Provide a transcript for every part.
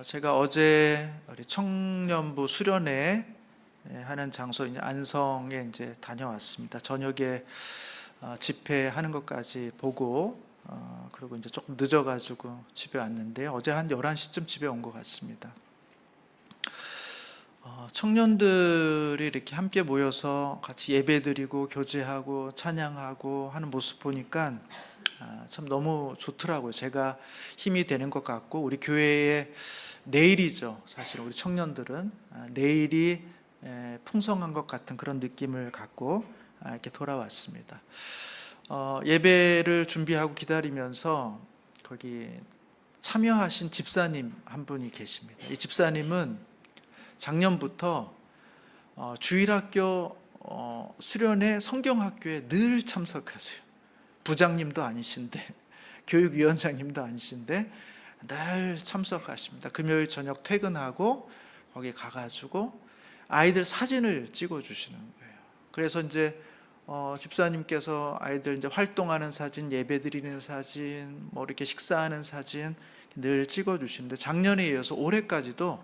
제가 어제 우리 청년부 수련회 하는 장소 안성에 이제 다녀왔습니다. 저녁에 집회하는 것까지 보고 그리고 이제 조금 늦어가지고 집에 왔는데 어제 한 11시쯤 집에 온 것 같습니다. 청년들이 이렇게 함께 모여서 같이 예배드리고 교제하고 찬양하고 하는 모습 보니까 참 너무 좋더라고요. 제가 힘이 되는 것 같고, 우리 교회의 내일이죠. 사실 우리 청년들은 내일이 풍성한 것 같은 그런 느낌을 갖고 이렇게 돌아왔습니다. 예배를 준비하고 기다리면서 거기 참여하신 집사님 한 분이 계십니다. 이 집사님은 작년부터 주일학교 수련회 성경학교에 늘 참석하세요. 부장님도 아니신데, 교육위원장님도 아니신데 늘 참석하십니다. 금요일 저녁 퇴근하고 거기 가가지고 아이들 사진을 찍어주시는 거예요. 그래서 이제 집사님께서 아이들 이제 활동하는 사진, 예배드리는 사진, 뭐 이렇게 식사하는 사진 늘 찍어주시는데, 작년에 이어서 올해까지도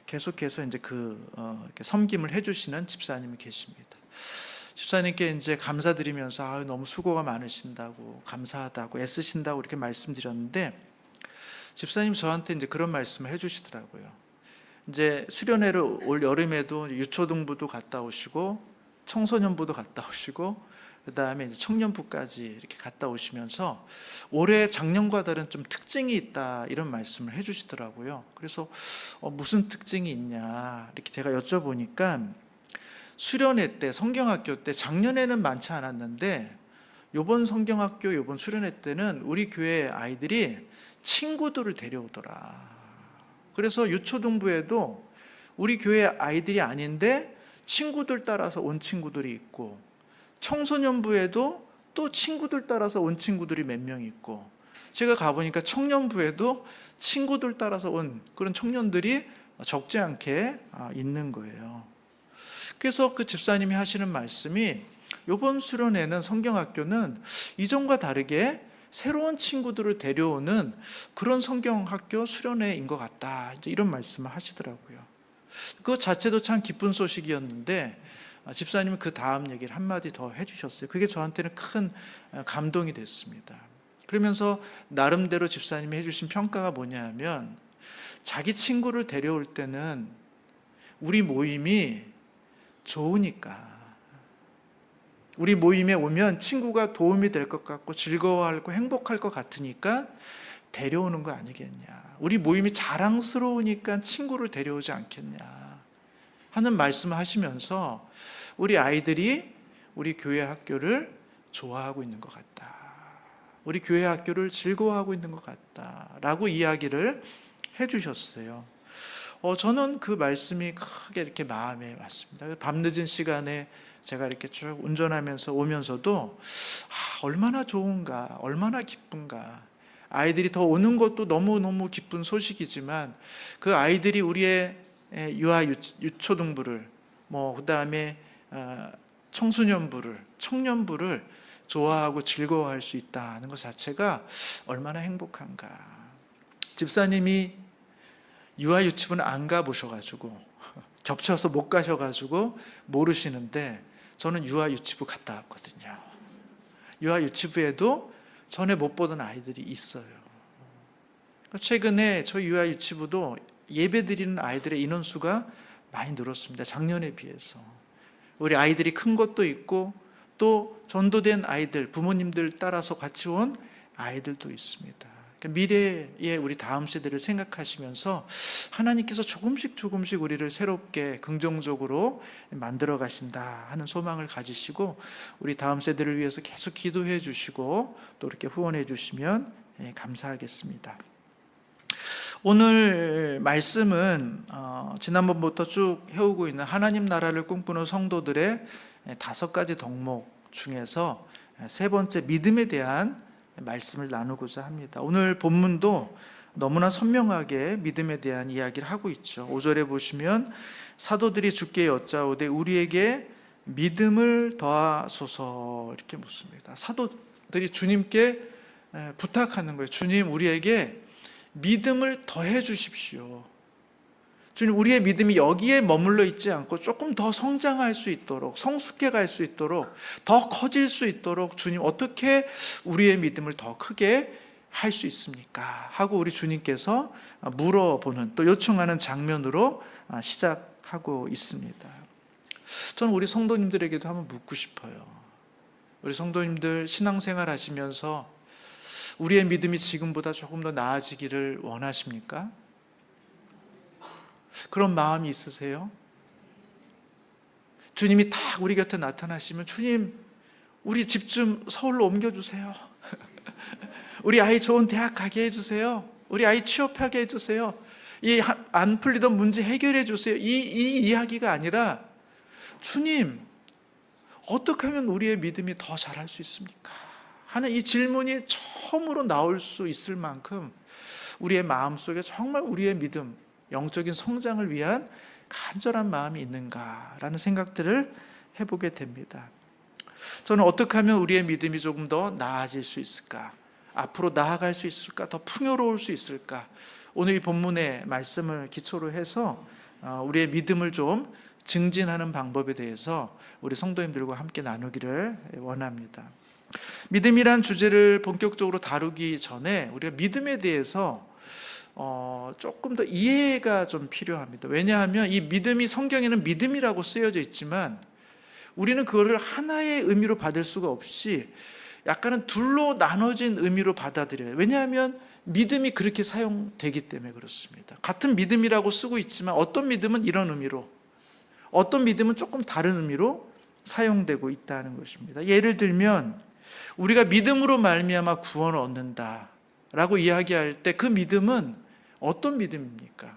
계속해서 이제 이렇게 섬김을 해주시는 집사님이 계십니다. 집사님께 이제 감사드리면서 너무 수고가 많으신다고, 감사하다고, 애쓰신다고 이렇게 말씀드렸는데, 집사님 저한테 이제 그런 말씀을 해주시더라고요. 이제 수련회를 올 여름에도 유초등부도 갔다 오시고 청소년부도 갔다 오시고 그 다음에 이제 청년부까지 이렇게 갔다 오시면서 올해 작년과 다른 좀 특징이 있다, 이런 말씀을 해주시더라고요. 그래서 무슨 특징이 있냐 이렇게 제가 여쭤보니까, 수련회 때, 성경학교 때 작년에는 많지 않았는데 요번 성경학교, 요번 수련회 때는 우리 교회 아이들이 친구들을 데려오더라. 그래서 유초등부에도 우리 교회 아이들이 아닌데 친구들 따라서 온 친구들이 있고, 청소년부에도 또 친구들 따라서 온 친구들이 몇 명 있고, 제가 가보니까 청년부에도 친구들 따라서 온 그런 청년들이 적지 않게 있는 거예요. 그래서 그 집사님이 하시는 말씀이, 이번 수련회는, 성경학교는 이전과 다르게 새로운 친구들을 데려오는 그런 성경학교 수련회인 것 같다, 이제 이런 말씀을 하시더라고요. 그것 자체도 참 기쁜 소식이었는데 집사님은 그 다음 얘기를 한마디 더 해주셨어요. 그게 저한테는 큰 감동이 됐습니다. 그러면서 나름대로 집사님이 해주신 평가가 뭐냐면, 자기 친구를 데려올 때는 우리 모임이 좋으니까, 우리 모임에 오면 친구가 도움이 될 것 같고 즐거워하고 행복할 것 같으니까 데려오는 거 아니겠냐, 우리 모임이 자랑스러우니까 친구를 데려오지 않겠냐 하는 말씀을 하시면서, 우리 아이들이 우리 교회 학교를 좋아하고 있는 것 같다, 우리 교회 학교를 즐거워하고 있는 것 같다 라고 이야기를 해주셨어요. 저는 그 말씀이 크게 이렇게 마음에 왔습니다. 밤늦은 시간에 제가 이렇게 쭉 운전하면서 오면서도 얼마나 좋은가, 얼마나 기쁜가. 아이들이 더 오는 것도 너무너무 기쁜 소식이지만, 그 아이들이 우리의 유초등부를, 그 다음에 청소년부를, 청년부를 좋아하고 즐거워할 수 있다는 것 자체가 얼마나 행복한가. 집사님이 유아유치부는 안 가보셔가지고, 겹쳐서 못 가셔가지고 모르시는데, 저는 유아유치부 갔다 왔거든요. 유아유치부에도 전에 못 보던 아이들이 있어요. 최근에 저희 유아유치부도 예배드리는 아이들의 인원수가 많이 늘었습니다. 작년에 비해서. 우리 아이들이 큰 것도 있고, 또 전도된 아이들, 부모님들 따라서 같이 온 아이들도 있습니다. 미래의 우리 다음 세대를 생각하시면서 하나님께서 조금씩 우리를 새롭게 긍정적으로 만들어 가신다 하는 소망을 가지시고, 우리 다음 세대를 위해서 계속 기도해 주시고 또 이렇게 후원해 주시면 감사하겠습니다. 오늘 말씀은 지난번부터 쭉 해오고 있는 하나님 나라를 꿈꾸는 성도들의 5가지 덕목 중에서 세 번째, 믿음에 대한 말씀을 나누고자 합니다. 오늘 본문도 너무나 선명하게 믿음에 대한 이야기를 하고 있죠. 5절에 보시면, 사도들이 주께 여짜오되 우리에게 믿음을 더하소서 이렇게 묻습니다. 사도들이 주님께 부탁하는 거예요. 주님, 우리에게 믿음을 더해 주십시오. 주님, 우리의 믿음이 여기에 머물러 있지 않고 조금 더 성장할 수 있도록, 성숙해 갈 수 있도록, 더 커질 수 있도록 주님, 어떻게 우리의 믿음을 더 크게 할 수 있습니까? 하고 우리 주님께서 물어보는, 또 요청하는 장면으로 시작하고 있습니다. 저는 우리 성도님들에게도 한번 묻고 싶어요. 우리 성도님들 신앙생활 하시면서 우리의 믿음이 지금보다 조금 더 나아지기를 원하십니까? 그런 마음이 있으세요? 주님이 딱 우리 곁에 나타나시면, 주님, 우리 집 좀 서울로 옮겨주세요. 우리 아이 좋은 대학 가게 해주세요. 우리 아이 취업하게 해주세요. 이 안 풀리던 문제 해결해 주세요. 이 이야기가 아니라, 주님, 어떻게 하면 우리의 믿음이 더 잘할 수 있습니까? 하는 이 질문이 처음으로 나올 수 있을 만큼 우리의 마음속에 정말 우리의 믿음, 영적인 성장을 위한 간절한 마음이 있는가라는 생각들을 해보게 됩니다. 저는 어떻게 하면 우리의 믿음이 조금 더 나아질 수 있을까? 앞으로 나아갈 수 있을까? 더 풍요로울 수 있을까? 오늘 이 본문의 말씀을 기초로 해서 우리의 믿음을 좀 증진하는 방법에 대해서 우리 성도님들과 함께 나누기를 원합니다. 믿음이란 주제를 본격적으로 다루기 전에 우리가 믿음에 대해서 조금 더 이해가 좀 필요합니다. 왜냐하면 이 믿음이, 성경에는 믿음이라고 쓰여져 있지만 우리는 그거를 하나의 의미로 받을 수가 없이 약간은 둘로 나눠진 의미로 받아들여요. 왜냐하면 믿음이 그렇게 사용되기 때문에 그렇습니다. 같은 믿음이라고 쓰고 있지만 어떤 믿음은 이런 의미로, 어떤 믿음은 조금 다른 의미로 사용되고 있다는 것입니다. 예를 들면 우리가 믿음으로 말미암아 구원을 얻는다라고 이야기할 때 그 믿음은 어떤 믿음입니까?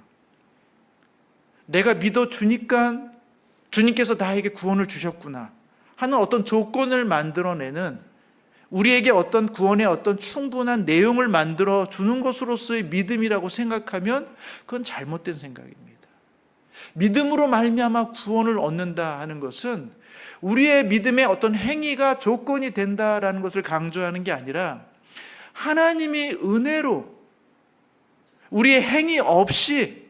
내가 믿어주니까 주님께서 나에게 구원을 주셨구나 하는 어떤 조건을 만들어내는, 우리에게 어떤 구원의 어떤 충분한 내용을 만들어 주는 것으로서의 믿음이라고 생각하면 그건 잘못된 생각입니다. 믿음으로 말미암아 구원을 얻는다 하는 것은 우리의 믿음의 어떤 행위가 조건이 된다라는 것을 강조하는 게 아니라, 하나님이 은혜로 우리의 행위 없이,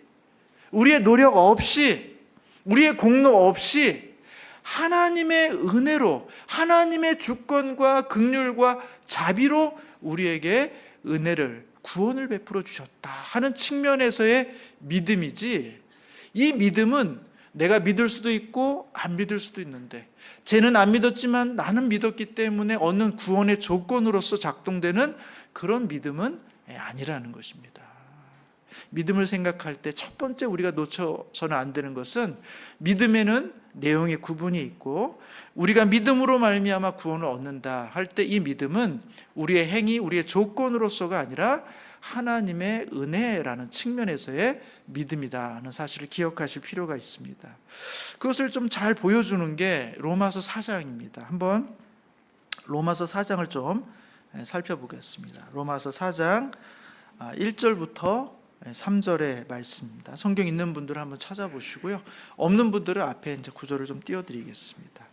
우리의 노력 없이, 우리의 공로 없이 하나님의 은혜로, 하나님의 주권과 긍휼과 자비로 우리에게 은혜를, 구원을 베풀어 주셨다 하는 측면에서의 믿음이지, 이 믿음은 내가 믿을 수도 있고 안 믿을 수도 있는데, 쟤는 안 믿었지만 나는 믿었기 때문에 얻는 구원의 조건으로서 작동되는 그런 믿음은 아니라는 것입니다. 믿음을 생각할 때 첫 번째 우리가 놓쳐서는 안 되는 것은, 믿음에는 내용의 구분이 있고 우리가 믿음으로 말미암아 구원을 얻는다 할 때 이 믿음은 우리의 행위, 우리의 조건으로서가 아니라 하나님의 은혜라는 측면에서의 믿음이다 하는 사실을 기억하실 필요가 있습니다. 그것을 좀 잘 보여주는 게 로마서 4장입니다. 한번 로마서 4장을 좀 살펴보겠습니다. 로마서 4장 1절부터 3절의 말씀입니다. 성경 있는 분들은 한번 찾아보시고요. 없는 분들은 앞에 이제 구절을 좀 띄워드리겠습니다.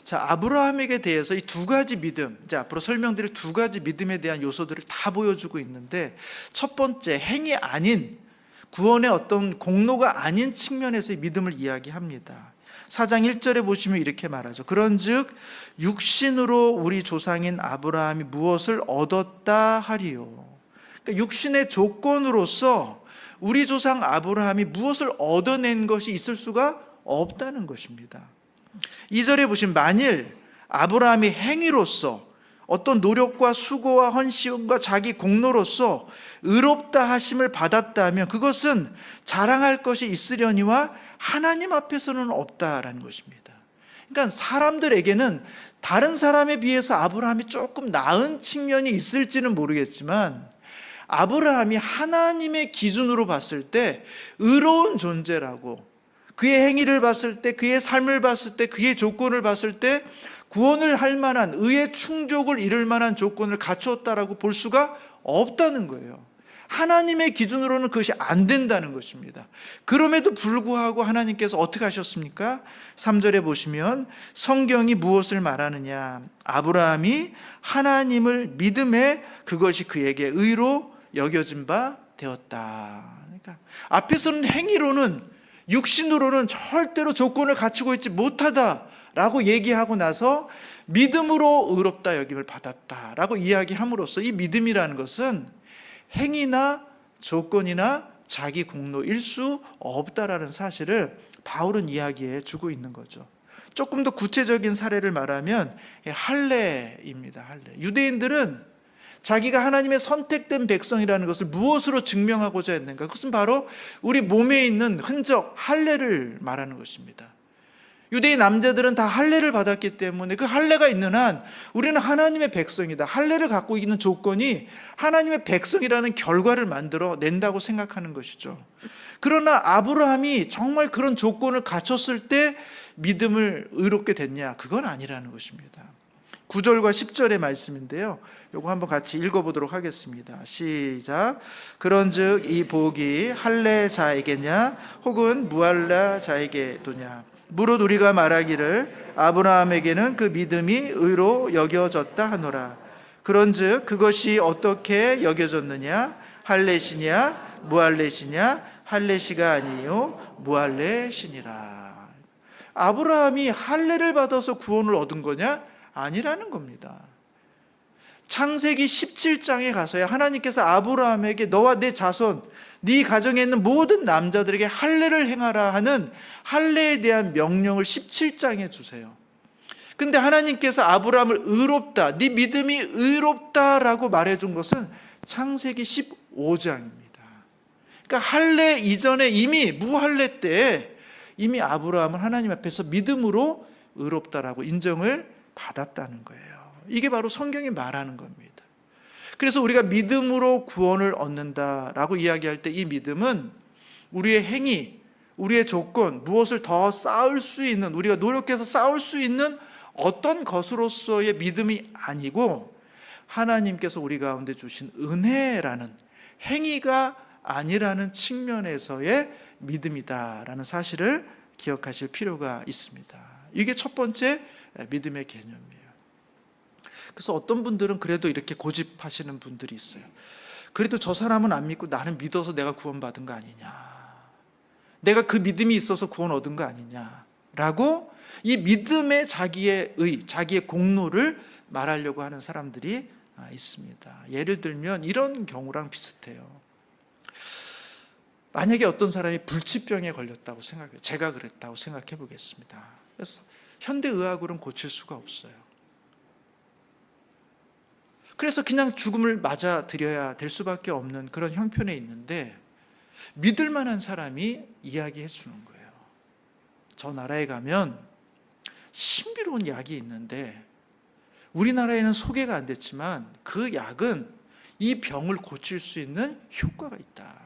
자, 아브라함에게 대해서 이 두 가지 믿음, 이제 앞으로 설명드릴 두 가지 믿음에 대한 요소들을 다 보여주고 있는데, 첫 번째, 행위 아닌, 구원의 어떤 공로가 아닌 측면에서의 믿음을 이야기합니다. 4장 1절에 보시면 이렇게 말하죠. 그런즉 육신으로 우리 조상인 아브라함이 무엇을 얻었다 하리요. 그러니까 육신의 조건으로서 우리 조상 아브라함이 무엇을 얻어낸 것이 있을 수가 없다는 것입니다. 2절에 보시면 만일 아브라함이 행위로서 어떤 노력과 수고와 헌신과 자기 공로로서 의롭다 하심을 받았다면 그것은 자랑할 것이 있으려니와 하나님 앞에서는 없다라는 것입니다. 그러니까 사람들에게는 다른 사람에 비해서 아브라함이 조금 나은 측면이 있을지는 모르겠지만, 아브라함이 하나님의 기준으로 봤을 때 의로운 존재라고, 그의 행위를 봤을 때, 그의 삶을 봤을 때, 그의 조건을 봤을 때 구원을 할 만한, 의의 충족을 이룰 만한 조건을 갖추었다라고 볼 수가 없다는 거예요. 하나님의 기준으로는 그것이 안 된다는 것입니다. 그럼에도 불구하고 하나님께서 어떻게 하셨습니까? 3절에 보시면 성경이 무엇을 말하느냐? 아브라함이 하나님을 믿음에 그것이 그에게 의로 여겨진 바 되었다. 그러니까 앞에서는 행위로는 육신으로는 절대로 조건을 갖추고 있지 못하다라고 얘기하고 나서 믿음으로 의롭다 여김을 받았다라고 이야기함으로써 이 믿음이라는 것은 행위나 조건이나 자기 공로일 수 없다라는 사실을 바울은 이야기해 주고 있는 거죠. 조금 더 구체적인 사례를 말하면 할례입니다. 할례. 유대인들은 자기가 하나님의 선택된 백성이라는 것을 무엇으로 증명하고자 했는가? 그것은 바로 우리 몸에 있는 흔적, 할례를 말하는 것입니다. 유대인 남자들은 다 할례를 받았기 때문에 그 할례가 있는 한 우리는 하나님의 백성이다. 할례를 갖고 있는 조건이 하나님의 백성이라는 결과를 만들어 낸다고 생각하는 것이죠. 그러나 아브라함이 정말 그런 조건을 갖췄을 때 믿음을 의롭게 됐냐? 그건 아니라는 것입니다. 9절과 10절의 말씀인데요, 요거 한번 같이 읽어보도록 하겠습니다. 시작. 그런즉 이 복이 할례자에게냐 혹은 무할례자에게도냐? 무릇 우리가 말하기를 아브라함에게는 그 믿음이 의로 여겨졌다 하노라. 그런즉 그것이 어떻게 여겨졌느냐? 할례시냐 무할례시냐? 할례시가 아니요 무할례시니라. 아브라함이 할례를 받아서 구원을 얻은 거냐? 아니라는 겁니다. 창세기 17장에 가서야 하나님께서 아브라함에게 너와 내 자손, 네 가정에 있는 모든 남자들에게 할례를 행하라 하는 할례에 대한 명령을 17장에 주세요. 근데 하나님께서 아브라함을 의롭다, 네 믿음이 의롭다라고 말해준 것은 창세기 15장입니다. 그러니까 할례 이전에 이미 무할례 때 이미 아브라함은 하나님 앞에서 믿음으로 의롭다라고 인정을 받았다는 거예요. 이게 바로 성경이 말하는 겁니다. 그래서 우리가 믿음으로 구원을 얻는다라고 이야기할 때 이 믿음은 우리의 행위, 우리의 조건, 무엇을 더 쌓을 수 있는, 우리가 노력해서 쌓을 수 있는 어떤 것으로서의 믿음이 아니고 하나님께서 우리 가운데 주신 은혜라는, 행위가 아니라는 측면에서의 믿음이다라는 사실을 기억하실 필요가 있습니다. 이게 첫 번째 믿음의 개념이에요. 그래서 어떤 분들은 그래도 이렇게 고집하시는 분들이 있어요. 그래도 저 사람은 안 믿고 나는 믿어서 내가 구원받은 거 아니냐, 내가 그 믿음이 있어서 구원 얻은 거 아니냐라고 이 믿음의 자기의 자기의 공로를 말하려고 하는 사람들이 있습니다. 예를 들면 이런 경우랑 비슷해요. 만약에 어떤 사람이 불치병에 걸렸다고 생각해요. 제가 그랬다고 생각해 보겠습니다. 그래서 현대의학으로는 고칠 수가 없어요. 그래서 그냥 죽음을 맞아들여야 될 수밖에 없는 그런 형편에 있는데 믿을 만한 사람이 이야기해 주는 거예요. 저 나라에 가면 신비로운 약이 있는데 우리나라에는 소개가 안 됐지만 그 약은 이 병을 고칠 수 있는 효과가 있다.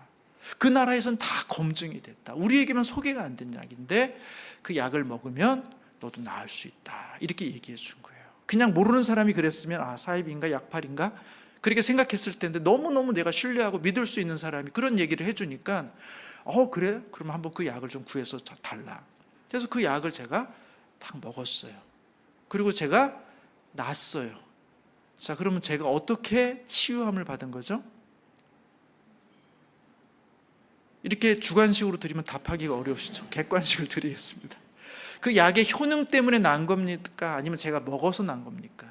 그 나라에선 다 검증이 됐다. 우리에게만 소개가 안 된 약인데 그 약을 먹으면 너도 나을 수 있다. 이렇게 얘기해 준 거예요. 그냥 모르는 사람이 그랬으면 사입인가 약팔인가 그렇게 생각했을 텐데 너무너무 내가 신뢰하고 믿을 수 있는 사람이 그런 얘기를 해주니까 그래? 그럼 한번 그 약을 좀 구해서 달라. 그래서 그 약을 제가 딱 먹었어요. 그리고 제가 낫어요. 자, 그러면 제가 어떻게 치유함을 받은 거죠? 이렇게 주관식으로 드리면 답하기가 어려우시죠? 객관식을 드리겠습니다. 그 약의 효능 때문에 난 겁니까? 아니면 제가 먹어서 난 겁니까?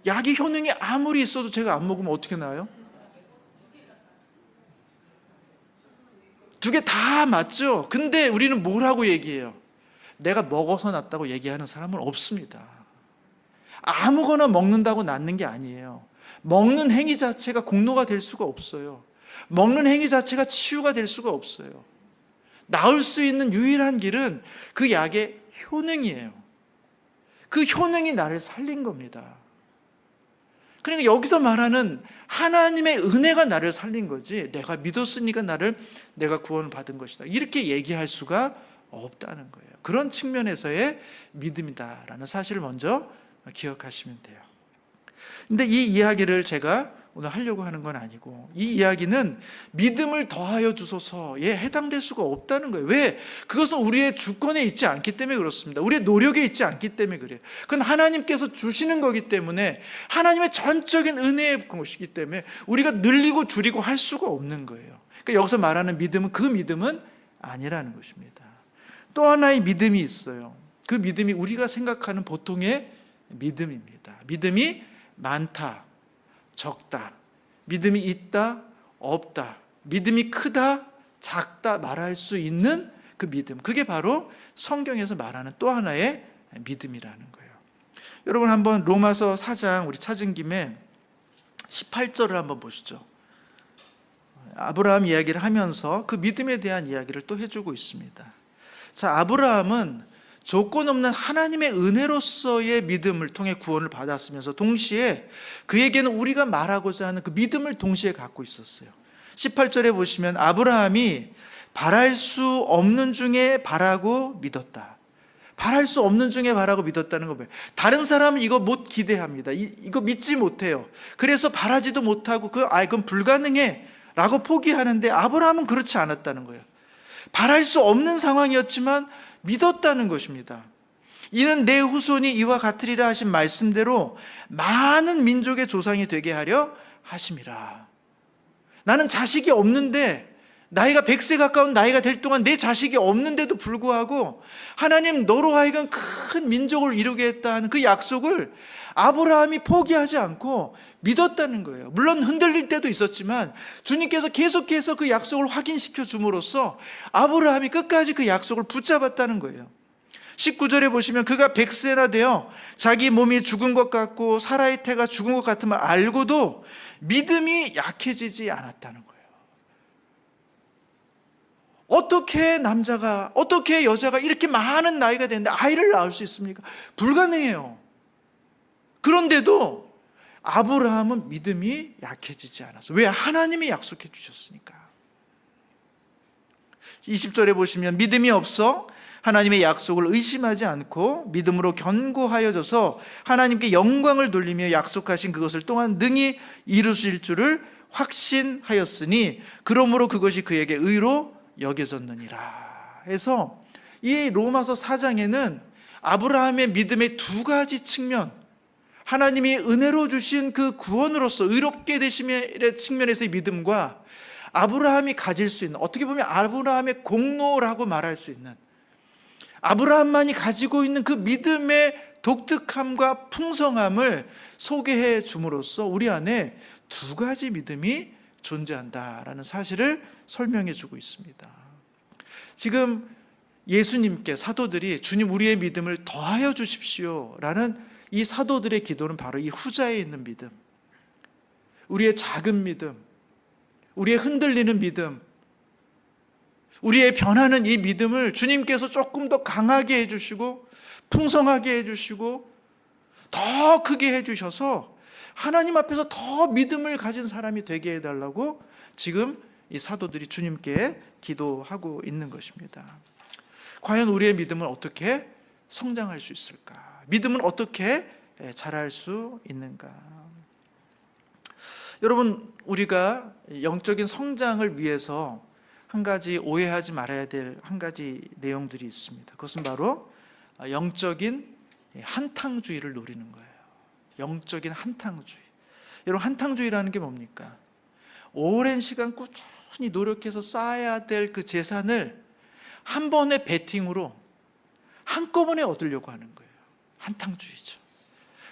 약의 효능이 아무리 있어도 제가 안 먹으면 어떻게 나아요? 두 개 다 맞죠? 근데 우리는 뭐라고 얘기해요? 내가 먹어서 낫다고 얘기하는 사람은 없습니다. 아무거나 먹는다고 낫는 게 아니에요. 먹는 행위 자체가 공로가 될 수가 없어요. 먹는 행위 자체가 치유가 될 수가 없어요. 나을 수 있는 유일한 길은 그 약의 효능이에요. 그 효능이 나를 살린 겁니다. 그러니까 여기서 말하는 하나님의 은혜가 나를 살린 거지 내가 믿었으니까 내가 구원을 받은 것이다 이렇게 얘기할 수가 없다는 거예요. 그런 측면에서의 믿음이다라는 사실을 먼저 기억하시면 돼요. 근데 이 이야기를 제가 오늘 하려고 하는 건 아니고, 이 이야기는 믿음을 더하여 주소서에 해당될 수가 없다는 거예요. 왜? 그것은 우리의 주권에 있지 않기 때문에 그렇습니다. 우리의 노력에 있지 않기 때문에 그래요. 그건 하나님께서 주시는 거기 때문에, 하나님의 전적인 은혜의 것이기 때문에 우리가 늘리고 줄이고 할 수가 없는 거예요. 그러니까 여기서 말하는 믿음은 그 믿음은 아니라는 것입니다. 또 하나의 믿음이 있어요. 그 믿음이 우리가 생각하는 보통의 믿음입니다. 믿음이 많다, 적다, 믿음이 있다, 없다, 믿음이 크다, 작다 말할 수 있는 그 믿음, 그게 바로 성경에서 말하는 또 하나의 믿음이라는 거예요. 여러분 한번 로마서 4장 우리 찾은 김에 18절을 한번 보시죠. 아브라함 이야기를 하면서 그 믿음에 대한 이야기를 또 해주고 있습니다. 자, 아브라함은 조건 없는 하나님의 은혜로서의 믿음을 통해 구원을 받았으면서 동시에 그에게는 우리가 말하고자 하는 그 믿음을 동시에 갖고 있었어요. 18절에 보시면 아브라함이 바랄 수 없는 중에 바라고 믿었다. 바랄 수 없는 중에 바라고 믿었다는 거 뭐예요? 다른 사람은 이거 못 기대합니다. 이거 믿지 못해요. 그래서 바라지도 못하고 그건 불가능해 라고 포기하는데, 아브라함은 그렇지 않았다는 거예요. 바랄 수 없는 상황이었지만 믿었다는 것입니다. 이는 내 후손이 이와 같으리라 하신 말씀대로 많은 민족의 조상이 되게 하려 하심이라. 나는 자식이 없는데, 나이가 100세 가까운 나이가 될 동안 내 자식이 없는데도 불구하고 하나님 너로 하여금 큰 민족을 이루게 했다는 그 약속을 아브라함이 포기하지 않고 믿었다는 거예요. 물론 흔들릴 때도 있었지만 주님께서 계속해서 그 약속을 확인시켜 줌으로써 아브라함이 끝까지 그 약속을 붙잡았다는 거예요. 19절에 보시면 그가 100세나 되어 자기 몸이 죽은 것 같고 사라의 태가 죽은 것 같음을 알고도 믿음이 약해지지 않았다는 거예요. 어떻게 남자가, 어떻게 여자가 이렇게 많은 나이가 됐는데 아이를 낳을 수 있습니까? 불가능해요. 그런데도 아브라함은 믿음이 약해지지 않았어요. 왜? 하나님이 약속해 주셨으니까. 20절에 보시면 믿음이 없어 하나님의 약속을 의심하지 않고 믿음으로 견고하여져서 하나님께 영광을 돌리며 약속하신 그것을 또한 능히 이루실 줄을 확신하였으니 그러므로 그것이 그에게 의로 여겨졌느니라. 해서 이 로마서 4장에는 아브라함의 믿음의 두 가지 측면, 하나님이 은혜로 주신 그 구원으로서 의롭게 되심의 측면에서의 믿음과 아브라함이 가질 수 있는, 어떻게 보면 아브라함의 공로라고 말할 수 있는, 아브라함만이 가지고 있는 그 믿음의 독특함과 풍성함을 소개해 줌으로써 우리 안에 두 가지 믿음이 존재한다라는 사실을 설명해 주고 있습니다. 지금 예수님께 사도들이 주님 우리의 믿음을 더하여 주십시오 라는 이 사도들의 기도는 바로 이 후자에 있는 믿음, 우리의 작은 믿음, 우리의 흔들리는 믿음, 우리의 변하는 이 믿음을 주님께서 조금 더 강하게 해주시고 풍성하게 해주시고 더 크게 해주셔서 하나님 앞에서 더 믿음을 가진 사람이 되게 해달라고 지금 이 사도들이 주님께 기도하고 있는 것입니다. 과연 우리의 믿음은 어떻게 성장할 수 있을까? 믿음은 어떻게 자랄 수 있는가? 여러분, 우리가 영적인 성장을 위해서 한 가지 오해하지 말아야 될 한 가지 내용들이 있습니다. 그것은 바로 영적인 한탕주의를 노리는 거예요. 영적인 한탕주의. 여러분, 한탕주의라는 게 뭡니까? 오랜 시간 꾸준히 노력해서 쌓아야 될 그 재산을 한 번의 베팅으로 한꺼번에 얻으려고 하는 거예요. 한탕주의죠.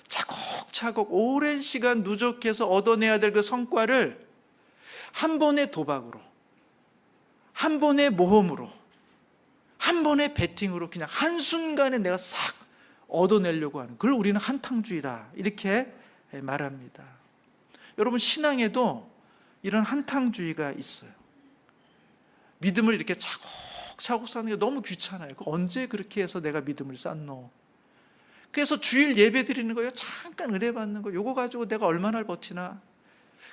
차곡차곡 오랜 시간 누적해서 얻어내야 될 그 성과를 한 번의 도박으로, 한 번의 모험으로, 한 번의 베팅으로 그냥 한순간에 내가 싹 얻어내려고 하는, 그걸 우리는 한탕주의라 이렇게 말합니다. 여러분, 신앙에도 이런 한탕주의가 있어요. 믿음을 이렇게 차곡차곡 쌓는 게 너무 귀찮아요. 언제 그렇게 해서 내가 믿음을 쌓노? 그래서 주일 예배 드리는 거요, 잠깐 은혜 받는 거, 요거 가지고 내가 얼마나 버티나?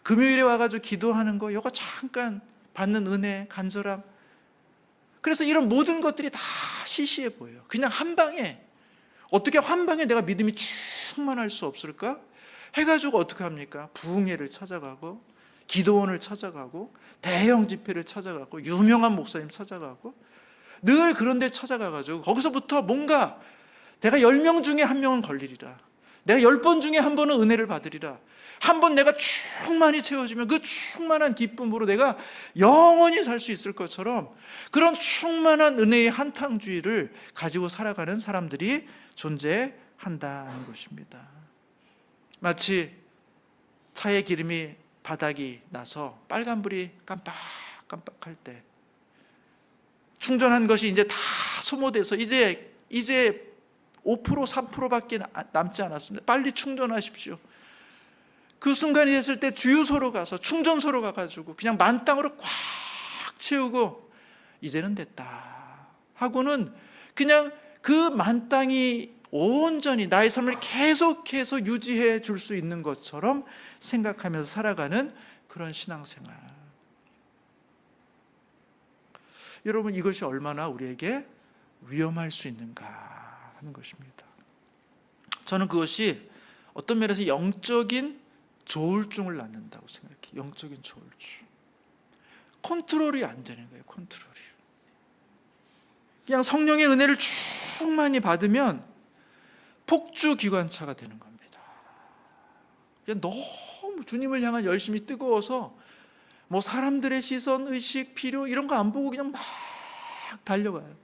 금요일에 와가지고 기도하는 거, 요거 잠깐 받는 은혜, 간절함. 그래서 이런 모든 것들이 다 시시해 보여요. 그냥 한 방에, 어떻게 한 방에 내가 믿음이 충만할 수 없을까? 해가지고 어떻게 합니까? 부흥회를 찾아가고 기도원을 찾아가고 대형 집회를 찾아가고 유명한 목사님 찾아가고 늘 그런 데 찾아가가지고 거기서부터 뭔가 내가 10명 중에 1명은 걸리리라, 내가 10번 중에 1번은 은혜를 받으리라, 한 번 내가 충만히 채워지면 그 충만한 기쁨으로 내가 영원히 살 수 있을 것처럼 그런 충만한 은혜의 한탕주의를 가지고 살아가는 사람들이 존재한다는 것입니다. 마치 차의 기름이 바닥이 나서 빨간불이 깜빡깜빡할 때 충전한 것이 이제 다 소모돼서 이제 5% 3%밖에 남지 않았습니다. 빨리 충전하십시오. 그 순간이 됐을 때 주유소로 가서 충전소로 가가지고 그냥 만땅으로 꽉 채우고 이제는 됐다 하고는 그냥 그 만땅이 온전히 나의 삶을 계속해서 유지해 줄 수 있는 것처럼 생각하면서 살아가는 그런 신앙생활. 여러분, 이것이 얼마나 우리에게 위험할 수 있는가 하는 것입니다. 저는 그것이 어떤 면에서 영적인 조울증을 낳는다고 생각해요. 영적인 조울증. 컨트롤이 안 되는 거예요. 컨트롤이. 그냥 성령의 은혜를 충만히 받으면 폭주기관차가 되는 겁니다. 그냥 너무 주님을 향한 열심이 뜨거워서 뭐 사람들의 시선, 의식, 필요 이런 거 안 보고 그냥 막 달려가요.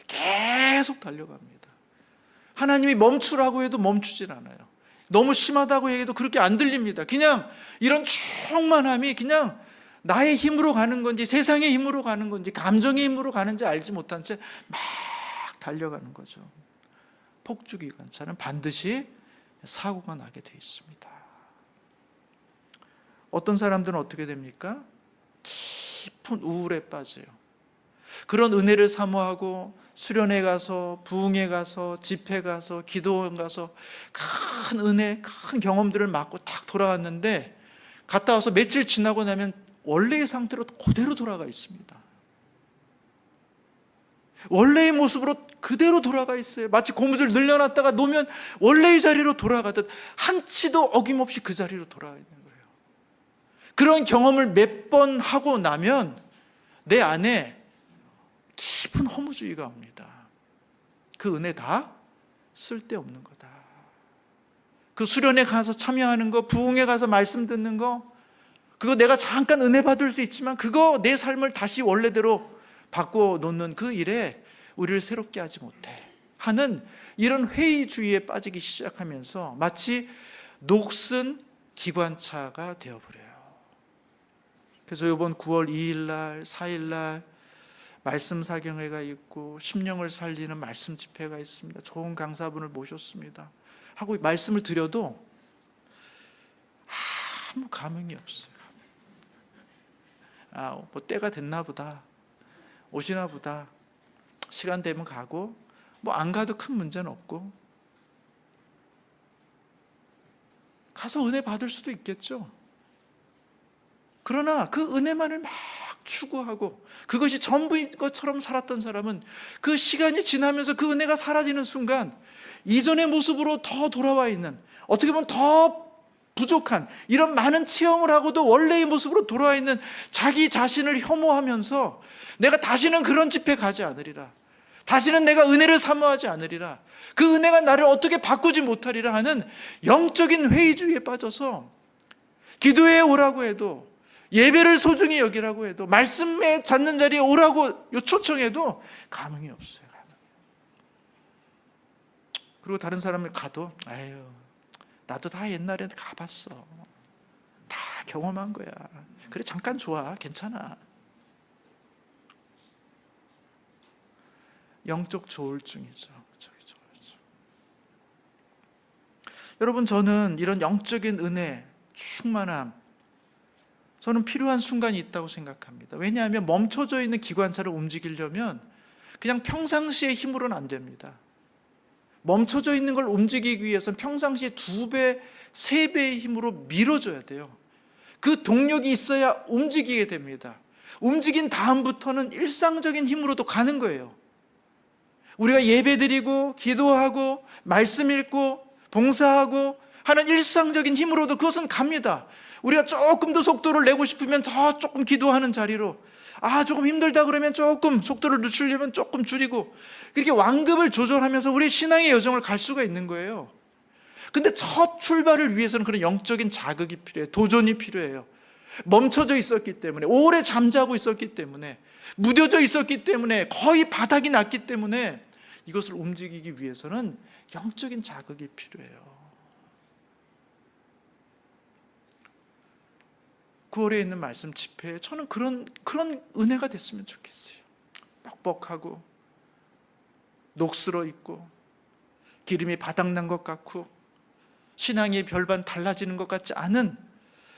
계속 달려갑니다. 하나님이 멈추라고 해도 멈추질 않아요. 너무 심하다고 얘기해도 그렇게 안 들립니다. 그냥 이런 충만함이 그냥 나의 힘으로 가는 건지 세상의 힘으로 가는 건지 감정의 힘으로 가는지 알지 못한 채 막 달려가는 거죠. 폭주기관차는 반드시 사고가 나게 돼 있습니다. 어떤 사람들은 어떻게 됩니까? 깊은 우울에 빠져요. 그런 은혜를 사모하고 수련회 가서 부흥회 가서 집회 가서 기도원 가서 큰 은혜, 큰 경험들을 맡고 딱 돌아왔는데 갔다 와서 며칠 지나고 나면 원래의 상태로 그대로 돌아가 있습니다. 원래의 모습으로 그대로 돌아가 있어요. 마치 고무줄 늘려놨다가 놓으면 원래의 자리로 돌아가듯 한치도 어김없이 그 자리로 돌아가 있는 거예요. 그런 경험을 몇 번 하고 나면 내 안에 깊은 허무주의가 옵니다. 그 은혜 다 쓸데없는 거다. 그 수련회 가서 참여하는 거, 부흥회 가서 말씀 듣는 거, 그거 내가 잠깐 은혜 받을 수 있지만 그거 내 삶을 다시 원래대로 바꿔놓는 그 일에 우리를 새롭게 하지 못해 하는 이런 회의주의에 빠지기 시작하면서 마치 녹슨 기관차가 되어버려요. 그래서 이번 9월 2일 날 4일 날 말씀 사경회가 있고 심령을 살리는 말씀 집회가 있습니다. 좋은 강사분을 모셨습니다. 하고 말씀을 드려도 아무 감흥이 없어요. 뭐 때가 됐나 보다, 오시나 보다, 시간 되면 가고 뭐 안 가도 큰 문제는 없고 가서 은혜 받을 수도 있겠죠. 그러나 그 은혜만을 막 추구하고 그것이 전부인 것처럼 살았던 사람은 그 시간이 지나면서 그 은혜가 사라지는 순간 이전의 모습으로 더 돌아와 있는, 어떻게 보면 더 부족한 이런 많은 체험을 하고도 원래의 모습으로 돌아와 있는 자기 자신을 혐오하면서 내가 다시는 그런 집회 가지 않으리라, 다시는 내가 은혜를 사모하지 않으리라, 그 은혜가 나를 어떻게 바꾸지 못하리라 하는 영적인 회의주의에 빠져서 기도에 오라고 해도, 예배를 소중히 여기라고 해도, 말씀에 찾는 자리에 오라고 초청해도 감흥이 없어요. 그리고 다른 사람을 가도 아유, 나도 다 옛날에 가봤어, 다 경험한 거야, 그래 잠깐 좋아, 괜찮아. 영적 조울증이죠. 여러분, 저는 이런 영적인 은혜, 충만함, 저는 필요한 순간이 있다고 생각합니다. 왜냐하면 멈춰져 있는 기관차를 움직이려면 그냥 평상시의 힘으로는 안 됩니다. 멈춰져 있는 걸 움직이기 위해서는 평상시에 2배, 3배의 힘으로 밀어줘야 돼요. 그 동력이 있어야 움직이게 됩니다. 움직인 다음부터는 일상적인 힘으로도 가는 거예요. 우리가 예배드리고 기도하고 말씀 읽고 봉사하고 하는 일상적인 힘으로도 그것은 갑니다. 우리가 조금 더 속도를 내고 싶으면 더 조금 기도하는 자리로, 조금 힘들다 그러면 조금 속도를 늦추려면 조금 줄이고, 그렇게 완급을 조절하면서 우리 신앙의 여정을 갈 수가 있는 거예요. 근데 첫 출발을 위해서는 그런 영적인 자극이 필요해요. 도전이 필요해요. 멈춰져 있었기 때문에, 오래 잠자고 있었기 때문에, 무뎌져 있었기 때문에, 거의 바닥이 났기 때문에 이것을 움직이기 위해서는 영적인 자극이 필요해요. 9월에 있는 말씀 집회에 저는 그런 은혜가 됐으면 좋겠어요. 뻑뻑하고 녹슬어 있고 기름이 바닥난 것 같고 신앙이 별반 달라지는 것 같지 않은,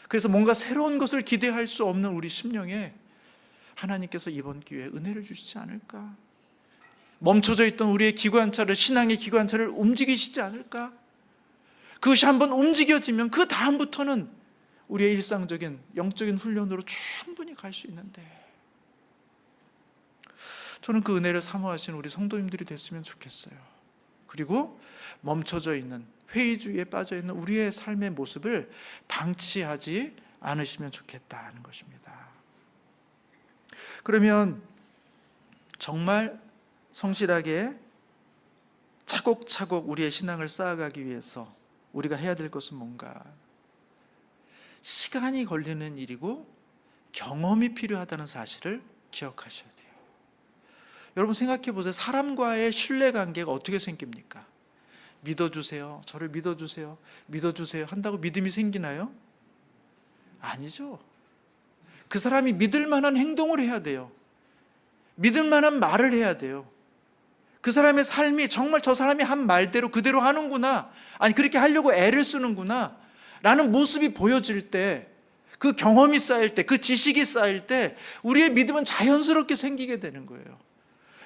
그래서 뭔가 새로운 것을 기대할 수 없는 우리 심령에 하나님께서 이번 기회에 은혜를 주시지 않을까? 멈춰져 있던 우리의 기관차를, 신앙의 기관차를 움직이시지 않을까? 그것이 한번 움직여지면 그 다음부터는 우리의 일상적인 영적인 훈련으로 충분히 갈 수 있는데, 저는 그 은혜를 사모하시는 우리 성도님들이 됐으면 좋겠어요. 그리고 멈춰져 있는, 회의주의에 빠져 있는 우리의 삶의 모습을 방치하지 않으시면 좋겠다는 것입니다. 그러면 정말 성실하게 차곡차곡 우리의 신앙을 쌓아가기 위해서 우리가 해야 될 것은 뭔가? 시간이 걸리는 일이고 경험이 필요하다는 사실을 기억하셔야 돼요. 여러분 생각해 보세요. 사람과의 신뢰관계가 어떻게 생깁니까? 믿어주세요, 저를 믿어주세요, 믿어주세요 한다고 믿음이 생기나요? 아니죠. 그 사람이 믿을 만한 행동을 해야 돼요. 믿을 만한 말을 해야 돼요. 그 사람의 삶이 정말 저 사람이 한 말대로 그대로 하는구나, 아니 그렇게 하려고 애를 쓰는구나 라는 모습이 보여질 때, 그 경험이 쌓일 때, 그 지식이 쌓일 때 우리의 믿음은 자연스럽게 생기게 되는 거예요.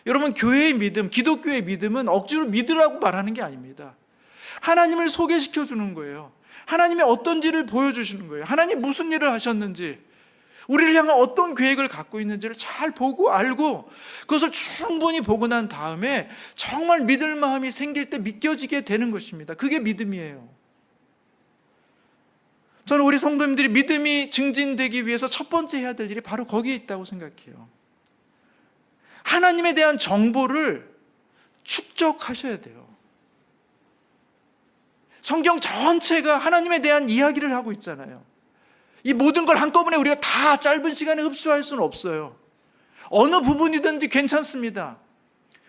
여러분, 교회의 믿음, 기독교의 믿음은 억지로 믿으라고 말하는 게 아닙니다. 하나님을 소개시켜 주는 거예요. 하나님이 어떤지를 보여주시는 거예요. 하나님 무슨 일을 하셨는지, 우리를 향한 어떤 계획을 갖고 있는지를 잘 보고 알고, 그것을 충분히 보고 난 다음에 정말 믿을 마음이 생길 때 믿겨지게 되는 것입니다. 그게 믿음이에요. 저는 우리 성도님들이 믿음이 증진되기 위해서 첫 번째 해야 될 일이 바로 거기에 있다고 생각해요. 하나님에 대한 정보를 축적하셔야 돼요. 성경 전체가 하나님에 대한 이야기를 하고 있잖아요. 이 모든 걸 한꺼번에 우리가 다 짧은 시간에 흡수할 수는 없어요. 어느 부분이든지 괜찮습니다.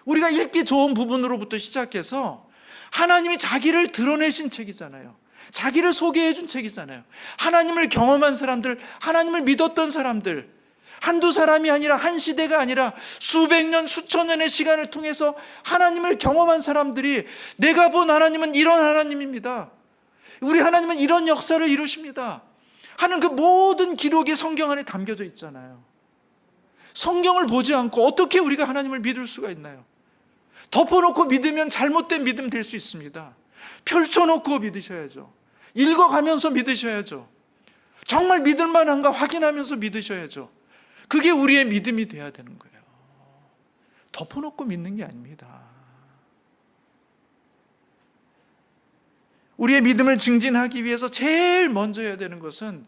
우리가 읽기 좋은 부분으로부터 시작해서 하나님이 자기를 드러내신 책이잖아요. 자기를 소개해 준 책이잖아요. 하나님을 경험한 사람들, 하나님을 믿었던 사람들, 한두 사람이 아니라 한 시대가 아니라 수백 년, 수천 년의 시간을 통해서 하나님을 경험한 사람들이 내가 본 하나님은 이런 하나님입니다, 우리 하나님은 이런 역사를 이루십니다 하는 그 모든 기록이 성경 안에 담겨져 있잖아요. 성경을 보지 않고 어떻게 우리가 하나님을 믿을 수가 있나요? 덮어놓고 믿으면 잘못된 믿음 될 수 있습니다. 펼쳐놓고 믿으셔야죠. 읽어가면서 믿으셔야죠. 정말 믿을 만한가 확인하면서 믿으셔야죠. 그게 우리의 믿음이 돼야 되는 거예요. 덮어놓고 믿는 게 아닙니다. 우리의 믿음을 증진하기 위해서 제일 먼저 해야 되는 것은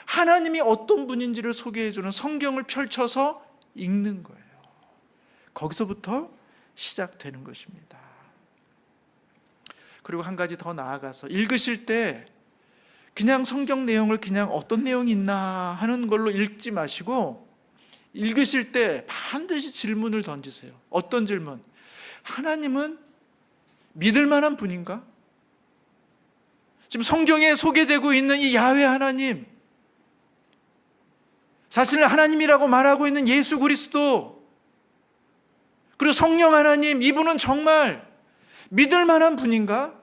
하나님이 어떤 분인지를 소개해주는 성경을 펼쳐서 읽는 거예요. 거기서부터 시작되는 것입니다. 그리고 한 가지 더 나아가서 읽으실 때 그냥 성경 내용을 그냥 어떤 내용이 있나 하는 걸로 읽지 마시고, 읽으실 때 반드시 질문을 던지세요. 어떤 질문? 하나님은 믿을 만한 분인가? 지금 성경에 소개되고 있는 이 야훼 하나님, 사실 하나님이라고 말하고 있는 예수 그리스도, 그리고 성령 하나님, 이분은 정말 믿을 만한 분인가?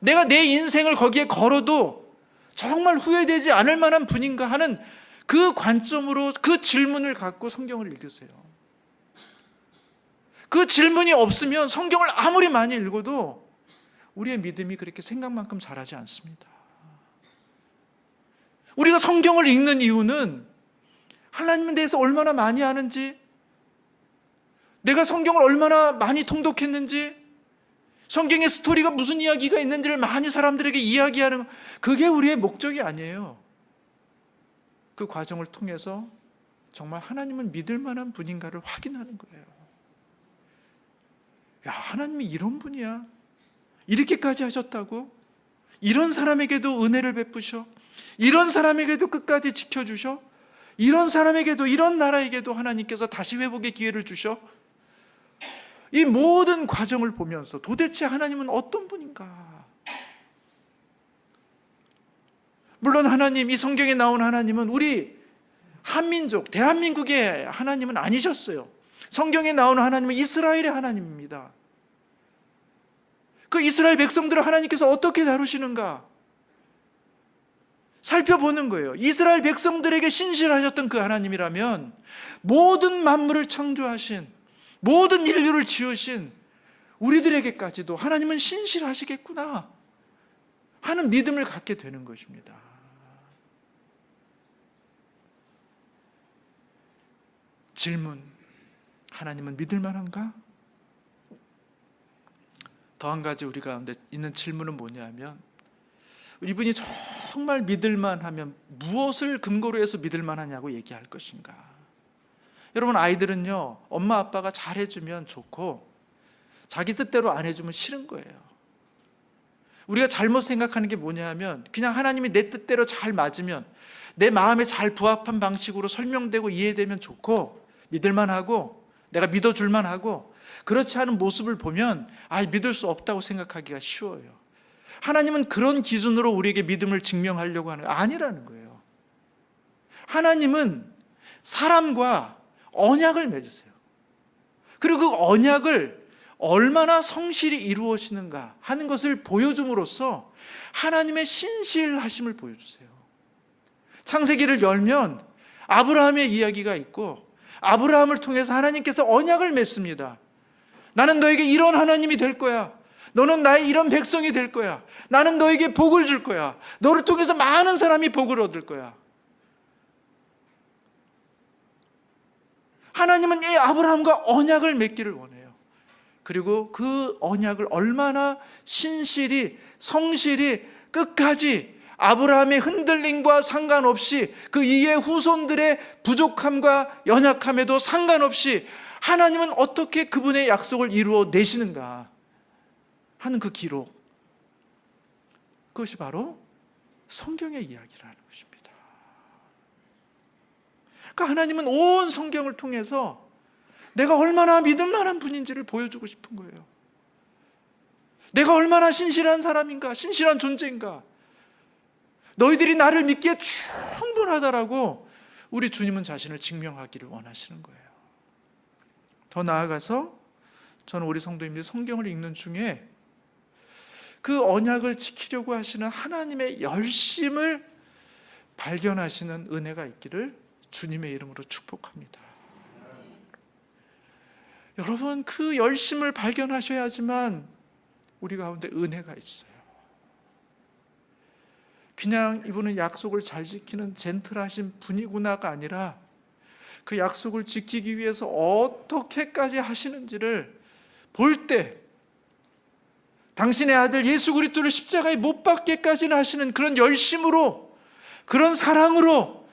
내가 내 인생을 거기에 걸어도 정말 후회되지 않을 만한 분인가 하는 그 관점으로 그 질문을 갖고 성경을 읽으세요. 그 질문이 없으면 성경을 아무리 많이 읽어도 우리의 믿음이 그렇게 생각만큼 자라지 않습니다. 우리가 성경을 읽는 이유는 하나님에 대해서 얼마나 많이 아는지, 내가 성경을 얼마나 많이 통독했는지, 성경의 스토리가 무슨 이야기가 있는지를 많이 사람들에게 이야기하는, 그게 우리의 목적이 아니에요. 그 과정을 통해서 정말 하나님은 믿을 만한 분인가를 확인하는 거예요. 야, 하나님이 이런 분이야? 이렇게까지 하셨다고? 이런 사람에게도 은혜를 베푸셔? 이런 사람에게도 끝까지 지켜주셔? 이런 사람에게도, 이런 나라에게도 하나님께서 다시 회복의 기회를 주셔? 이 모든 과정을 보면서 도대체 하나님은 어떤 분인가? 물론 하나님, 이 성경에 나온 하나님은 우리 한민족, 대한민국의 하나님은 아니셨어요. 성경에 나오는 하나님은 이스라엘의 하나님입니다. 그 이스라엘 백성들을 하나님께서 어떻게 다루시는가 살펴보는 거예요. 이스라엘 백성들에게 신실하셨던 그 하나님이라면 모든 만물을 창조하신, 모든 인류를 지으신 우리들에게까지도 하나님은 신실하시겠구나 하는 믿음을 갖게 되는 것입니다. 질문, 하나님은 믿을 만한가? 더 한 가지 우리 가운데 있는 질문은 뭐냐면, 이분이 정말 믿을 만하면 무엇을 근거로 해서 믿을 만하냐고 얘기할 것인가? 여러분, 아이들은요, 엄마 아빠가 잘해주면 좋고 자기 뜻대로 안 해주면 싫은 거예요. 우리가 잘못 생각하는 게 뭐냐면, 그냥 하나님이 내 뜻대로 잘 맞으면, 내 마음에 잘 부합한 방식으로 설명되고 이해되면 좋고 믿을만하고 내가 믿어줄만 하고, 그렇지 않은 모습을 보면 믿을 수 없다고 생각하기가 쉬워요. 하나님은 그런 기준으로 우리에게 믿음을 증명하려고 하는 거 아니라는 거예요. 하나님은 사람과 언약을 맺으세요. 그리고 그 언약을 얼마나 성실히 이루어지는가 하는 것을 보여줌으로써 하나님의 신실하심을 보여주세요. 창세기를 열면 아브라함의 이야기가 있고, 아브라함을 통해서 하나님께서 언약을 맺습니다. 나는 너에게 이런 하나님이 될 거야. 너는 나의 이런 백성이 될 거야. 나는 너에게 복을 줄 거야. 너를 통해서 많은 사람이 복을 얻을 거야. 하나님은 이 아브라함과 언약을 맺기를 원해요. 그리고 그 언약을 얼마나 신실히, 성실히 끝까지 아브라함의 흔들림과 상관없이, 그 이의 후손들의 부족함과 연약함에도 상관없이 하나님은 어떻게 그분의 약속을 이루어 내시는가 하는 그 기록, 그것이 바로 성경의 이야기라는 것입니다. 그러니까 하나님은 온 성경을 통해서 내가 얼마나 믿을 만한 분인지를 보여주고 싶은 거예요. 내가 얼마나 신실한 사람인가, 신실한 존재인가, 너희들이 나를 믿기에 충분하다라고 우리 주님은 자신을 증명하기를 원하시는 거예요. 더 나아가서 저는 우리 성도님들이 성경을 읽는 중에 그 언약을 지키려고 하시는 하나님의 열심을 발견하시는 은혜가 있기를 주님의 이름으로 축복합니다. 여러분, 그 열심을 발견하셔야지만 우리 가운데 은혜가 있어요. 그냥 이분은 약속을 잘 지키는 젠틀하신 분이구나가 아니라 그 약속을 지키기 위해서 어떻게까지 하시는지를 볼 때, 당신의 아들 예수 그리스도를 십자가에 못 박게까지는 하시는 그런 열심으로, 그런 사랑으로,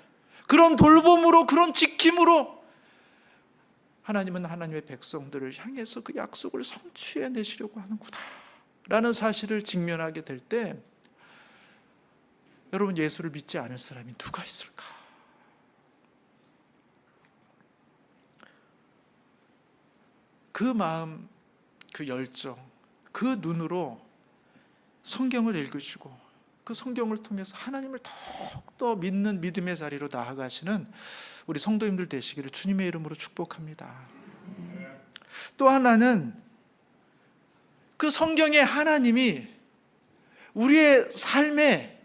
그런 돌봄으로, 그런 지킴으로 하나님은 하나님의 백성들을 향해서 그 약속을 성취해내시려고 하는구나 라는 사실을 직면하게 될 때, 여러분, 예수를 믿지 않을 사람이 누가 있을까? 그 마음, 그 열정, 그 눈으로 성경을 읽으시고 그 성경을 통해서 하나님을 더욱더 믿는 믿음의 자리로 나아가시는 우리 성도님들 되시기를 주님의 이름으로 축복합니다. 또 하나는 그 성경의 하나님이 우리의 삶에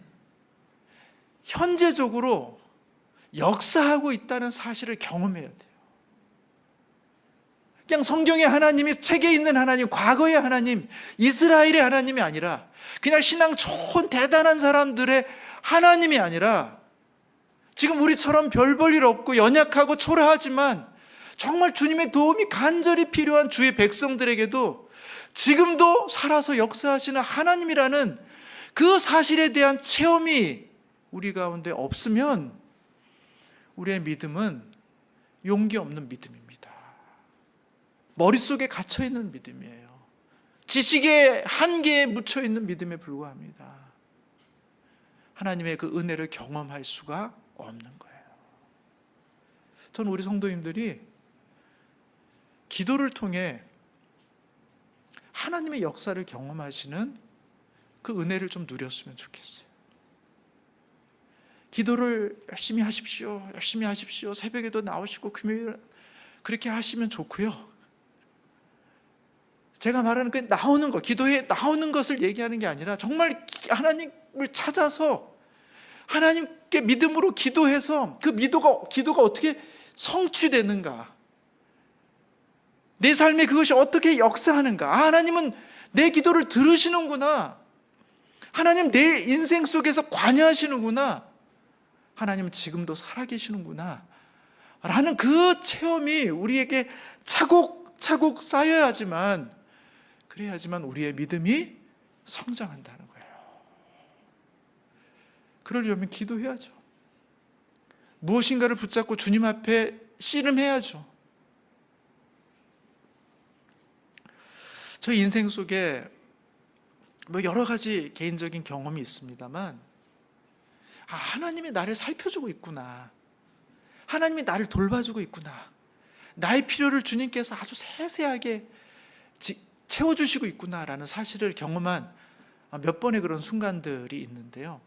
현재적으로 역사하고 있다는 사실을 경험해야 돼요. 그냥 성경의 하나님이 책에 있는 하나님, 과거의 하나님, 이스라엘의 하나님이 아니라 그냥 신앙 좋은 대단한 사람들의 하나님이 아니라 지금 우리처럼 별 볼 일 없고 연약하고 초라하지만 정말 주님의 도움이 간절히 필요한 주의 백성들에게도 지금도 살아서 역사하시는 하나님이라는 그 사실에 대한 체험이 우리 가운데 없으면 우리의 믿음은 용기 없는 믿음입니다. 머릿속에 갇혀있는 믿음이에요. 지식의 한계에 묻혀있는 믿음에 불과합니다. 하나님의 그 은혜를 경험할 수가 없는 거예요. 저는 우리 성도님들이 기도를 통해 하나님의 역사를 경험하시는 그 은혜를 좀 누렸으면 좋겠어요. 기도를 열심히 하십시오. 열심히 하십시오. 새벽에도 나오시고 금요일 그렇게 하시면 좋고요. 제가 말하는 그 나오는 것, 기도에 나오는 것을 얘기하는 게 아니라 정말 하나님을 찾아서 하나님께 믿음으로 기도해서 그 기도가 어떻게 성취되는가, 내 삶에 그것이 어떻게 역사하는가. 하나님은 내 기도를 들으시는구나. 하나님 내 인생 속에서 관여하시는구나. 하나님은 지금도 살아계시는구나 라는 그 체험이 우리에게 차곡차곡 쌓여야지만, 그래야지만 우리의 믿음이 성장한다는 거예요. 그러려면 기도해야죠. 무엇인가를 붙잡고 주님 앞에 씨름해야죠. 저희 인생 속에 여러 가지 개인적인 경험이 있습니다만, 하나님이 나를 살펴주고 있구나, 하나님이 나를 돌봐주고 있구나, 나의 필요를 주님께서 아주 세세하게 채워주시고 있구나라는 사실을 경험한 몇 번의 그런 순간들이 있는데요.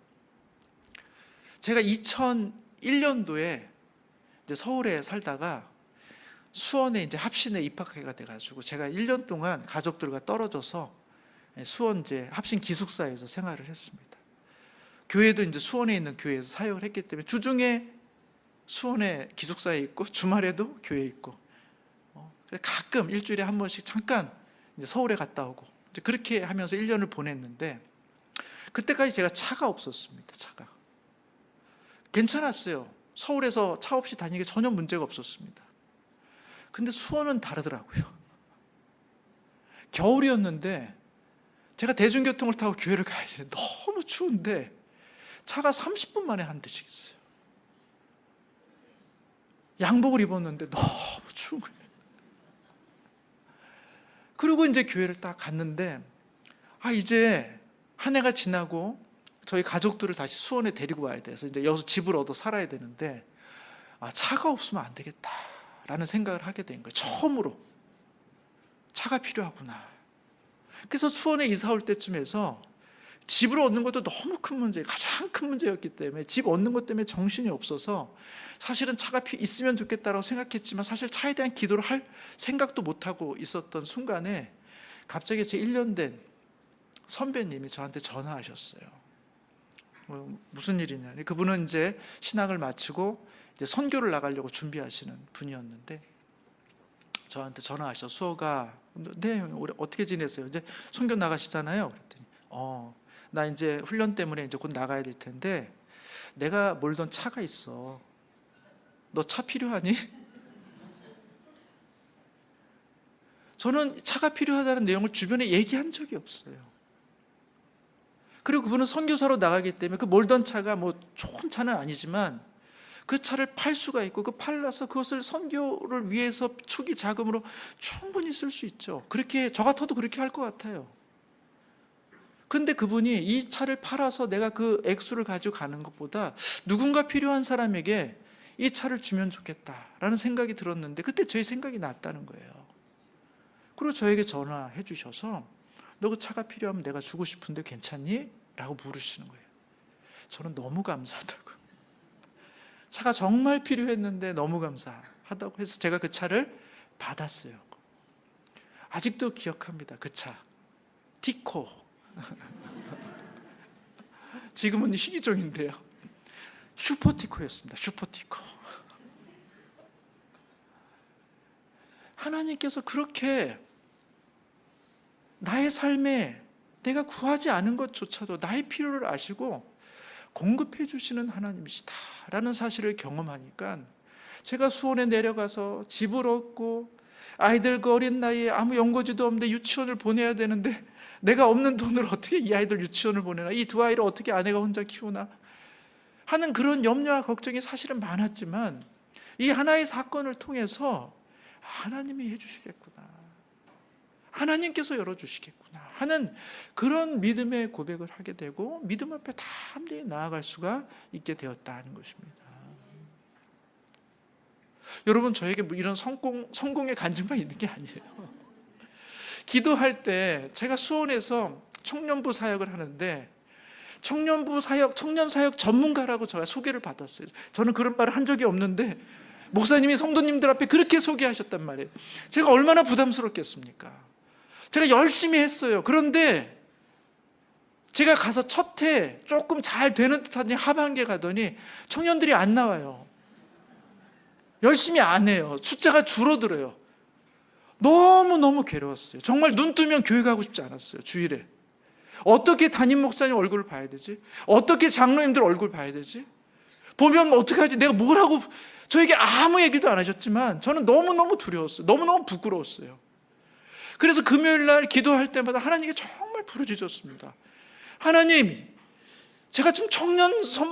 제가 2001년도에 이제 서울에 살다가 수원에 이제 합신에 입학하게 돼가지고 제가 1년 동안 가족들과 떨어져서 수원 이제 합신 기숙사에서 생활을 했습니다. 교회도 이제 수원에 있는 교회에서 사역을 했기 때문에 주중에 수원에 기숙사에 있고 주말에도 교회에 있고, 가끔 일주일에 한 번씩 잠깐 이제 서울에 갔다 오고 이제 그렇게 하면서 1년을 보냈는데, 그때까지 제가 차가 없었습니다. 차가 괜찮았어요. 서울에서 차 없이 다니기 전혀 문제가 없었습니다. 근데 수원은 다르더라고요. 겨울이었는데 제가 대중교통을 타고 교회를 가야 되는데 너무 추운데 차가 30분 만에 한 대씩 있어요. 양복을 입었는데 너무 추운 거예요. 그리고 이제 교회를 딱 갔는데, 이제 한 해가 지나고 저희 가족들을 다시 수원에 데리고 와야 돼서 이제 여기서 집을 얻어 살아야 되는데, 차가 없으면 안 되겠다라는 생각을 하게 된 거예요. 처음으로 차가 필요하구나. 그래서 수원에 이사 올 때쯤에서 집을 얻는 것도 너무 큰 문제, 가장 큰 문제였기 때문에 집 얻는 것 때문에 정신이 없어서 사실은 차가 있으면 좋겠다라고 생각했지만 사실 차에 대한 기도를 할 생각도 못하고 있었던 순간에 갑자기 제 1년 된 선배님이 저한테 전화하셨어요. 무슨 일이냐. 그분은 이제 신학을 마치고 이제 선교를 나가려고 준비하시는 분이었는데 저한테 전화하셔서, 수호가, 네, 어떻게 지내세요? 이제 선교 나가시잖아요. 그랬더니 나 이제 훈련 때문에 이제 곧 나가야 될 텐데 내가 몰던 차가 있어. 너 차 필요하니? 저는 차가 필요하다는 내용을 주변에 얘기한 적이 없어요. 그리고 그분은 선교사로 나가기 때문에 그 몰던 차가 뭐 좋은 차는 아니지만 그 차를 팔 수가 있고, 그 팔라서 그것을 선교를 위해서 초기 자금으로 충분히 쓸 수 있죠. 그렇게 저 같아도 그렇게 할 것 같아요. 근데 그분이 이 차를 팔아서 내가 그 액수를 가지고 가는 것보다 누군가 필요한 사람에게 이 차를 주면 좋겠다라는 생각이 들었는데, 그때 저희 생각이 났다는 거예요. 그리고 저에게 전화해 주셔서 너 그 차가 필요하면 내가 주고 싶은데 괜찮니? 라고 물으시는 거예요. 저는 너무 감사하다고. 차가 정말 필요했는데 너무 감사하다고 해서 제가 그 차를 받았어요. 아직도 기억합니다. 그 차 티코. 지금은 희귀종인데요. 슈퍼티코였습니다. 슈퍼티코. 하나님께서 그렇게 나의 삶에 내가 구하지 않은 것조차도 나의 필요를 아시고 공급해 주시는 하나님이시다라는 사실을 경험하니까 제가 수원에 내려가서 집을 얻고 아이들 그 어린 나이에 아무 연고지도 없는데 유치원을 보내야 되는데 내가 없는 돈으로 어떻게 이 아이들 유치원을 보내나, 이 두 아이를 어떻게 아내가 혼자 키우나 하는 그런 염려와 걱정이 사실은 많았지만, 이 하나의 사건을 통해서 하나님이 해주시겠구나, 하나님께서 열어주시겠구나 하는 그런 믿음의 고백을 하게 되고, 믿음 앞에 담대히 나아갈 수가 있게 되었다는 것입니다. 여러분, 저에게 뭐 이런 성공의 간증만 있는 게 아니에요. 기도할 때 제가 수원에서 청년부 사역을 하는데, 청년 사역 전문가라고 제가 소개를 받았어요. 저는 그런 말을 한 적이 없는데 목사님이 성도님들 앞에 그렇게 소개하셨단 말이에요. 제가 얼마나 부담스럽겠습니까? 제가 열심히 했어요. 그런데 제가 가서 첫 해 조금 잘 되는 듯하더니 하반기에 가더니 청년들이 안 나와요. 열심히 안 해요. 숫자가 줄어들어요. 너무너무 괴로웠어요. 정말 눈 뜨면 교회 가고 싶지 않았어요. 주일에 어떻게 담임 목사님 얼굴을 봐야 되지? 어떻게 장로님들 얼굴 봐야 되지? 보면 어떻게 하지? 내가 뭐라고, 저에게 아무 얘기도 안 하셨지만 저는 너무너무 두려웠어요. 너무너무 부끄러웠어요. 그래서 금요일 날 기도할 때마다 하나님께 정말 부르짖었습니다. 하나님, 제가 지금 청년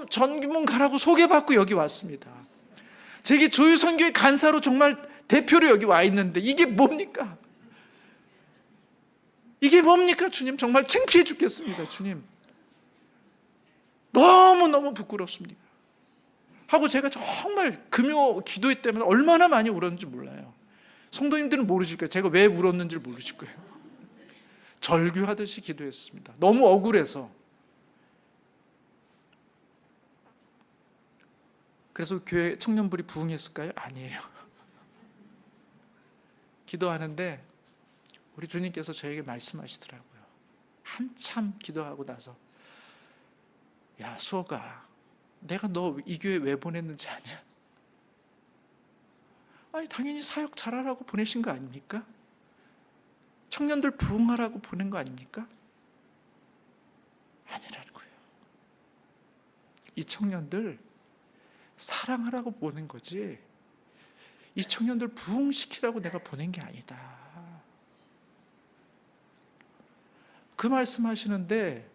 전문가라고 소개받고 여기 왔습니다. 제게 조유선교회 간사로 정말 대표로 여기 와 있는데 이게 뭡니까? 이게 뭡니까 주님? 정말 창피해 죽겠습니다 주님. 너무너무 부끄럽습니다 하고 제가 정말 금요 기도회 때마다 얼마나 많이 울었는지 몰라요. 성도님들은 모르실 거예요. 제가 왜 울었는지를 모르실 거예요. 절규하듯이 기도했습니다. 너무 억울해서. 그래서 교회 청년부리 부흥했을까요? 아니에요. 기도하는데 우리 주님께서 저에게 말씀하시더라고요. 한참 기도하고 나서, 야 수호가, 내가 너 이 교회 왜 보냈는지 아냐? 아니 당연히 사역 잘하라고 보내신 거 아닙니까? 청년들 부흥하라고 보낸 거 아닙니까? 아니라는 거예요. 이 청년들 사랑하라고 보낸 거지, 이 청년들 부흥시키라고 내가 보낸 게 아니다. 그 말씀하시는데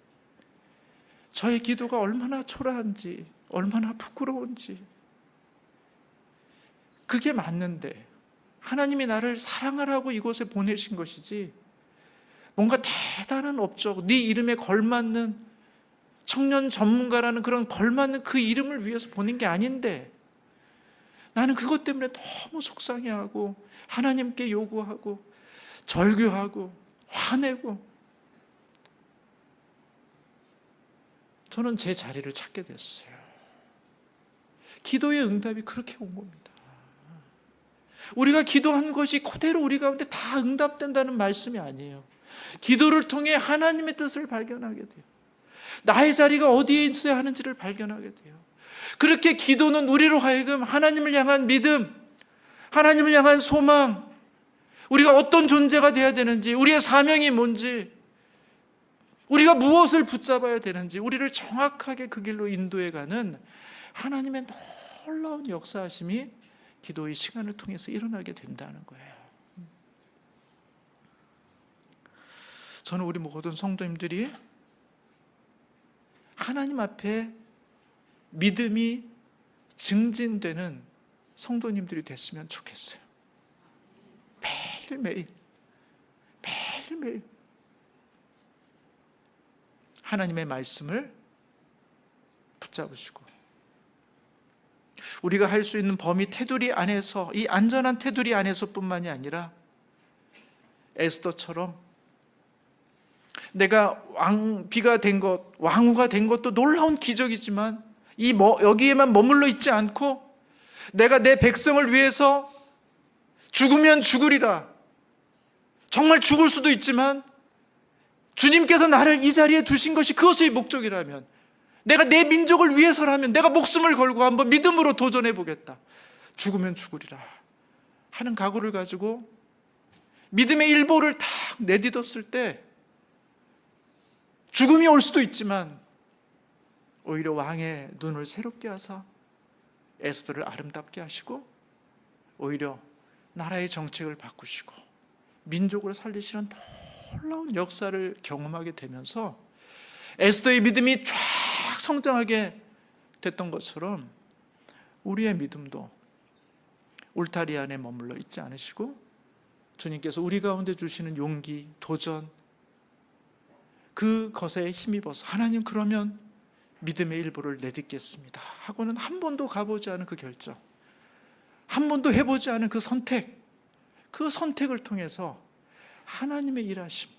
저의 기도가 얼마나 초라한지, 얼마나 부끄러운지. 그게 맞는데 하나님이 나를 사랑하라고 이곳에 보내신 것이지, 뭔가 대단한 업적, 네 이름에 걸맞는 청년 전문가라는 그런 걸맞는 그 이름을 위해서 보낸 게 아닌데, 나는 그것 때문에 너무 속상해하고 하나님께 요구하고 절규하고 화내고, 저는 제 자리를 찾게 됐어요. 기도의 응답이 그렇게 온 겁니다. 우리가 기도한 것이 그대로 우리 가운데 다 응답된다는 말씀이 아니에요. 기도를 통해 하나님의 뜻을 발견하게 돼요. 나의 자리가 어디에 있어야 하는지를 발견하게 돼요. 그렇게 기도는 우리로 하여금 하나님을 향한 믿음, 하나님을 향한 소망, 우리가 어떤 존재가 되어야 되는지, 우리의 사명이 뭔지, 우리가 무엇을 붙잡아야 되는지, 우리를 정확하게 그 길로 인도해가는 하나님의 놀라운 역사하심이 기도의 시간을 통해서 일어나게 된다는 거예요. 저는 우리 모든 성도님들이 하나님 앞에 믿음이 증진되는 성도님들이 됐으면 좋겠어요. 매일매일 하나님의 말씀을 붙잡으시고, 우리가 할 수 있는 범위 테두리 안에서, 이 안전한 테두리 안에서뿐만이 아니라 에스더처럼 내가 왕비가 된 것, 왕후가 된 것도 놀라운 기적이지만 여기에만 머물러 있지 않고 내가 내 백성을 위해서 죽으면 죽으리라, 정말 죽을 수도 있지만 주님께서 나를 이 자리에 두신 것이 그것의 목적이라면, 내가 내 민족을 위해서라면 내가 목숨을 걸고 한번 믿음으로 도전해 보겠다, 죽으면 죽으리라 하는 각오를 가지고 믿음의 일보를 탁 내딛었을 때 죽음이 올 수도 있지만 오히려 왕의 눈을 새롭게 하사 에스더를 아름답게 하시고, 오히려 나라의 정책을 바꾸시고 민족을 살리시는 놀라운 역사를 경험하게 되면서 에스더의 믿음이 쫙 성장하게 됐던 것처럼 우리의 믿음도 울타리 안에 머물러 있지 않으시고 주님께서 우리 가운데 주시는 용기, 도전, 그것에 힘입어서 하나님 그러면 믿음의 일부를 내딛겠습니다 하고는 한 번도 가보지 않은 그 결정, 한 번도 해보지 않은 그 선택, 그 선택을 통해서 하나님의 일하심,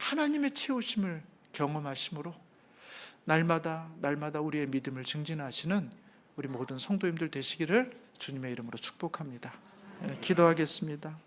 하나님의 채우심을 경험하심으로 날마다 우리의 믿음을 증진하시는 우리 모든 성도님들 되시기를 주님의 이름으로 축복합니다. 기도하겠습니다.